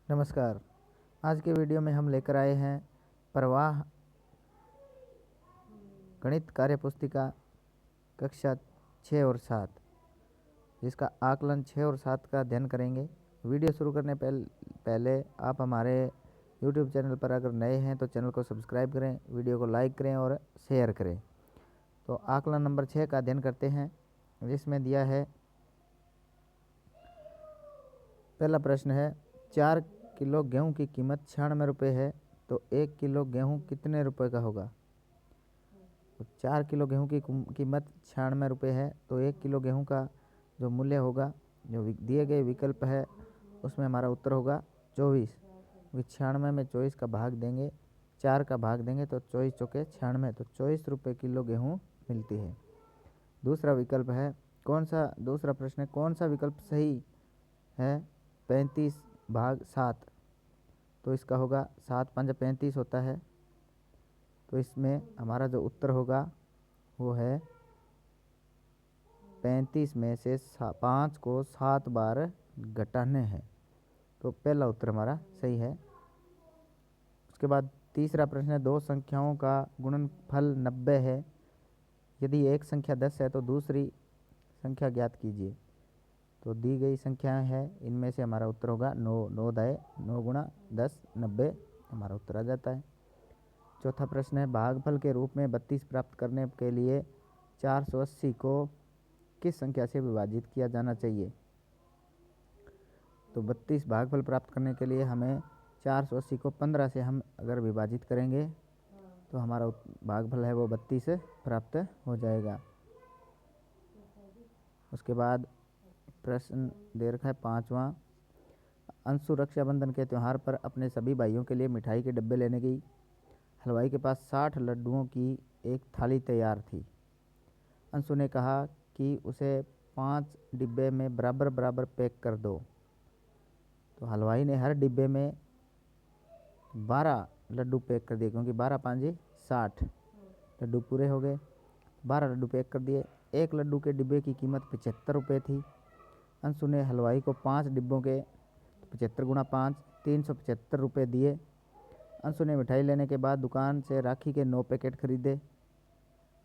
नमस्कार। आज के वीडियो में हम लेकर आए हैं प्रवाह गणित कार्य पुस्तिका कक्षा 6 और 7, जिसका आकलन 6 और 7 का अध्ययन करेंगे। वीडियो शुरू करने पहले आप हमारे YouTube चैनल पर अगर नए हैं तो चैनल को सब्सक्राइब करें, वीडियो को लाइक करें और शेयर करें। तो आकलन नंबर 6 का अध्ययन करते हैं, जिसमें दिया है पहला प्रश्न है 4 किलो गेहूं की कीमत 96 रुपये है, तो 1 किलो गेहूं कितने रुपए का होगा। तो 4 किलो गेहूं की कीमत 96 रुपये है, तो 1 किलो गेहूं का जो मूल्य होगा, जो दिए गए विकल्प है उसमें हमारा उत्तर होगा 24। 96 में 24 का भाग देंगे, 4 का भाग देंगे तो 24 चौके 96, तो 24 रुपये किलो गेहूं मिलती है। दूसरा विकल्प है दूसरा प्रश्न है कौन सा विकल्प सही है। 35/7, तो इसका होगा 7 5 35 होता है, तो इसमें हमारा जो उत्तर होगा वो है 35 में से 5 को 7 बार घटाने हैं, तो पहला उत्तर हमारा सही है। उसके बाद तीसरा प्रश्न है दो संख्याओं का गुणनफल 90 है, यदि एक संख्या 10 है तो दूसरी संख्या ज्ञात कीजिए। तो दी गई संख्याएं हैं, इनमें से हमारा उत्तर होगा 9। 9 दाए 9 गुणा 10 90, हमारा उत्तर आ जाता है। चौथा प्रश्न है भागफल के रूप में 32 प्राप्त करने के लिए 480 को किस संख्या से विभाजित किया जाना चाहिए। तो 32 भागफल प्राप्त करने के लिए हमें 480 को 15 से हम अगर विभाजित करेंगे तो हमारा भागफल है वो 32 प्राप्त हो जाएगा। उसके बाद प्रश्न दे रखा है 5वां, अंशु रक्षाबंधन के त्यौहार पर अपने सभी भाइयों के लिए मिठाई के डब्बे लेने गई। हलवाई के पास 60 लड्डुओं की एक थाली तैयार थी। अंशु ने कहा कि उसे 5 डिब्बे में बराबर बराबर पैक कर दो। तो हलवाई ने हर डिब्बे में 12 लड्डू पैक कर दिए, क्योंकि 12 5 60 लड्डू पूरे हो गए। 12 लड्डू पैक कर दिए। एक लड्डू के डिब्बे की कीमत 75 रुपये थी। अंशु ने हलवाई को 5 डिब्बों के 75 गुणा 5 375 रुपये दिए। अंशु ने मिठाई लेने के बाद दुकान से राखी के 9 पैकेट खरीदे।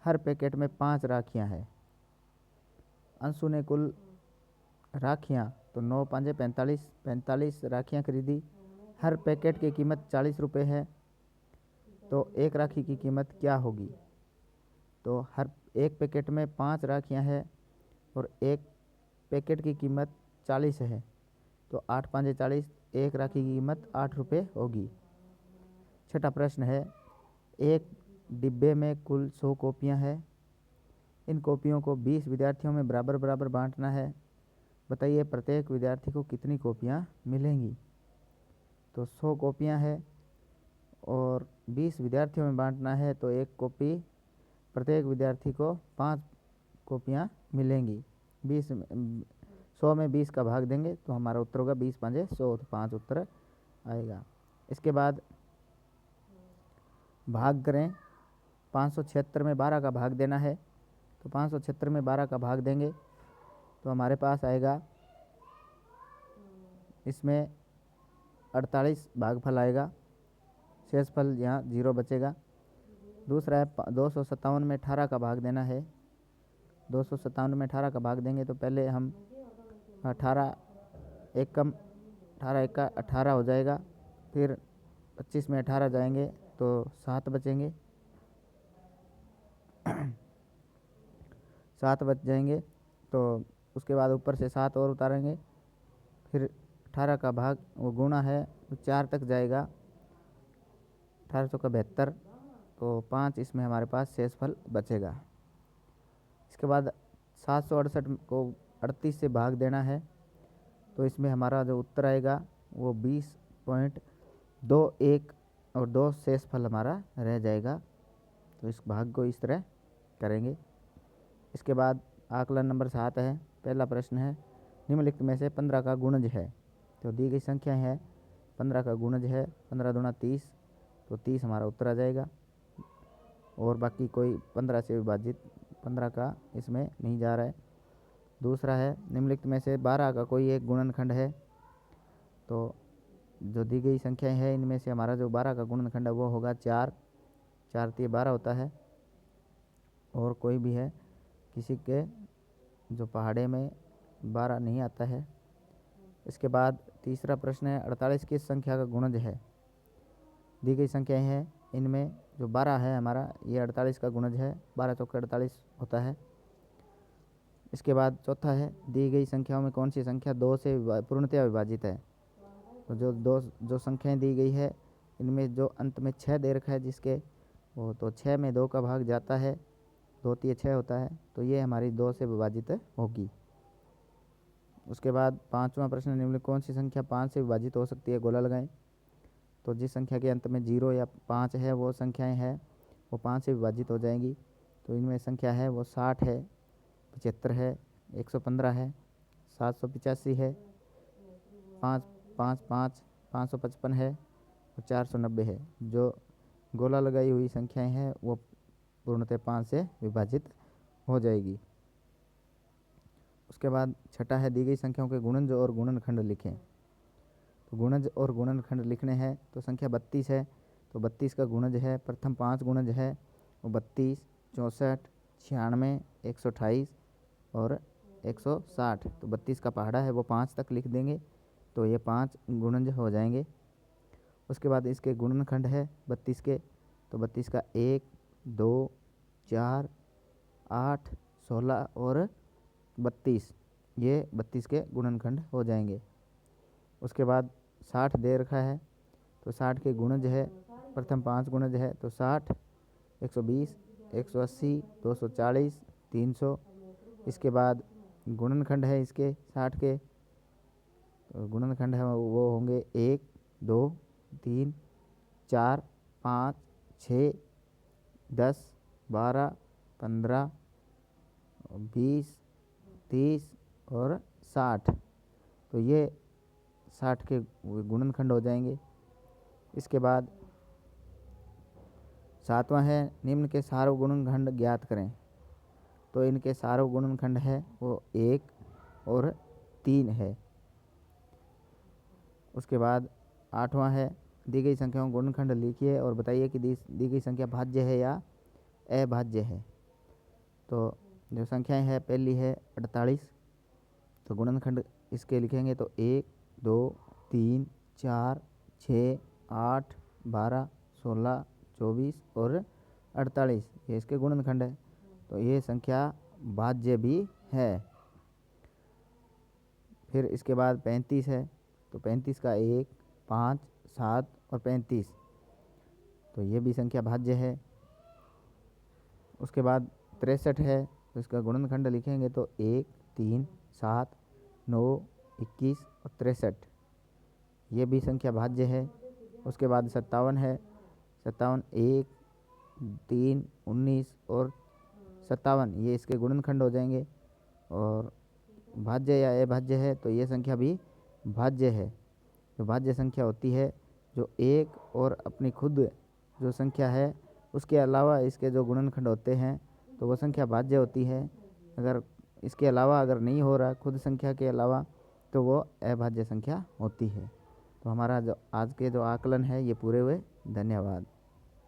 हर पैकेट में 5 राखियां हैं। अंशु ने कुल राखियां तो 9 5 45 राखियां खरीदी। हर पैकेट की कीमत 40 रुपये है, तो एक राखी की कीमत क्या होगी। तो हर एक पैकेट में 5 राखियां हैं और एक पैकेट की कीमत 40 है, तो 8 5 40, एक राखी की कीमत 8 रुपये होगी। छठा प्रश्न है एक डिब्बे में कुल 100 कॉपियाँ हैं। इन कॉपियों को 20 विद्यार्थियों में बराबर बराबर बांटना है। बताइए प्रत्येक विद्यार्थी को कितनी कॉपियाँ मिलेंगी। तो 100 कॉपियाँ हैं और 20 विद्यार्थियों में बांटना है, तो एक कॉपी प्रत्येक विद्यार्थी को 5 कॉपियाँ मिलेंगी। 100 में 20 का भाग देंगे तो हमारा उत्तर होगा 20 5 100, तो 5 उत्तर आएगा। इसके बाद भाग करें। 576 में 12 का भाग देना है, तो 576 में 12 का भाग देंगे तो हमारे पास आएगा, इसमें 48 भागफल आएगा, शेषफल यहाँ 0 बचेगा। दूसरा है 257 में 18 का भाग देना है। 257 में 18 का भाग देंगे तो पहले हम 18 एकम 18 एका 18 हो जाएगा, फिर 25 में 18 जाएंगे तो 7 बचेंगे 7 बच जाएंगे, तो उसके बाद ऊपर से 7 और उतारेंगे, फिर 18 का भाग वो गुणा है तो 4 तक जाएगा, 18 चौका 72, तो 5 इसमें हमारे पास शेषफल बचेगा। इसके बाद 768 को 38 से भाग देना है, तो इसमें हमारा जो उत्तर आएगा वो 20.21 और 2 शेषफल हमारा रह जाएगा। तो इस भाग को इस तरह करेंगे। इसके बाद आकलन नंबर 7 है। पहला प्रश्न है निम्नलिखित में से 15 का गुणज है। तो दी गई संख्या है 15 का गुणज है 15 दूना 30, तो 30 हमारा उत्तर आ जाएगा। और बाकी कोई 15 से विभाजित 15 का इसमें नहीं जा रहा है। दूसरा है निम्नलिखित में से 12 का कोई एक गुणनखंड है। तो जो दी गई संख्याएं हैं इनमें से हमारा जो 12 का गुणनखंड है वो होगा 4। 4 3 12 होता है। और कोई भी है, किसी के जो पहाड़े में 12 नहीं आता है। इसके बाद तीसरा प्रश्न है 48 किस संख्या का गुणज है। दी गई संख्याएं हैं इनमें जो 12 है हमारा, ये 48 का गुणज है। 12 चौके 48 होता है। इसके बाद चौथा है दी गई संख्याओं में कौन सी संख्या 2 से पूर्णतया विभाजित है। तो जो संख्याएं दी गई है इनमें जो अंत में 6 दे रखा है जिसके, वो तो 6 में 2 का भाग जाता है, 2 3 6 होता है, तो ये हमारी 2 से विभाजित होगी। उसके बाद पाँचवा प्रश्न, निम्नलिखित कौन सी संख्या 5 से विभाजित हो सकती है, गोला लगाएं। तो जिस संख्या के अंत में 0 या 5 है वो संख्याएं हैं वो 5 से विभाजित हो जाएंगी। तो इनमें संख्या है वो 60 है, 75 है, 115 है, 785 है, 555, 555 है और 490 है। जो गोला लगाई हुई संख्याएं हैं वो पूर्णतः 5 से विभाजित हो जाएगी। उसके बाद छठा है दी गई संख्याओं के गुणज और गुणनखंड लिखें। तो गुणज और गुणनखंड लिखने हैं तो संख्या 32 है, तो 32 का गुणज है, प्रथम 5 गुणज है वो 32, 64, 96, 128 और 160। तो 32 का पहाड़ा है वो 5 तक लिख देंगे तो ये 5 गुणज हो जाएंगे। उसके बाद इसके गुणनखंड है 32 के, तो 32 का 1, 2, 4, 8, 16 और 32, ये 32 के गुणनखंड हो जाएंगे। उसके बाद 60 दे रखा है, तो 60 के गुणज है, प्रथम 5 गुणज है तो 60, 120, 180, 240, 300। इसके बाद गुणनखंड है इसके 60 के, तो गुणनखंड है वो होंगे 1, 2, 3, 4, 5, 6, 10, 12, 15, 20, 30 और 60। तो ये 60 के गुणनखंड हो जाएंगे। इसके बाद सातवां है निम्न के सार्व गुणनखंड ज्ञात करें। तो इनके सार्व गुणनखंड है वो 1 और 3 है। उसके बाद आठवां है दी गई संख्याओं का गुणनखंड लिखिए और बताइए कि दी गई संख्या भाज्य है या अभाज्य है। तो जो संख्याएं हैं पहली है 48, तो गुणनखंड इसके लिखेंगे तो 1, 2, 3, 4, 6, 8, 12, 16, 24 और 48, ये इसके गुणनखंड है। तो ये संख्या भाज्य भी है। फिर इसके बाद 35 है, तो 35 का 1, 5, 7 और 35, तो ये भी संख्या भाज्य है। उसके बाद 63 है, तो इसका गुणनखंड लिखेंगे तो 1, 3, 7, 9, 21 और 63, ये भी संख्या भाज्य है। उसके बाद 57 है, 57, 1, 3, 19 और 57, ये इसके गुणनखंड हो जाएंगे। और भाज्य या अभाज्य है, तो ये संख्या भी भाज्य है। जो भाज्य संख्या होती है जो एक और अपनी खुद जो संख्या है उसके अलावा इसके जो गुणनखंड होते हैं तो वो संख्या भाज्य होती है। अगर इसके अलावा अगर नहीं हो रहा खुद संख्या के अलावा तो वो अभाज्य संख्या होती है। तो हमारा जो आज के जो आकलन है ये पूरे हुए। धन्यवाद।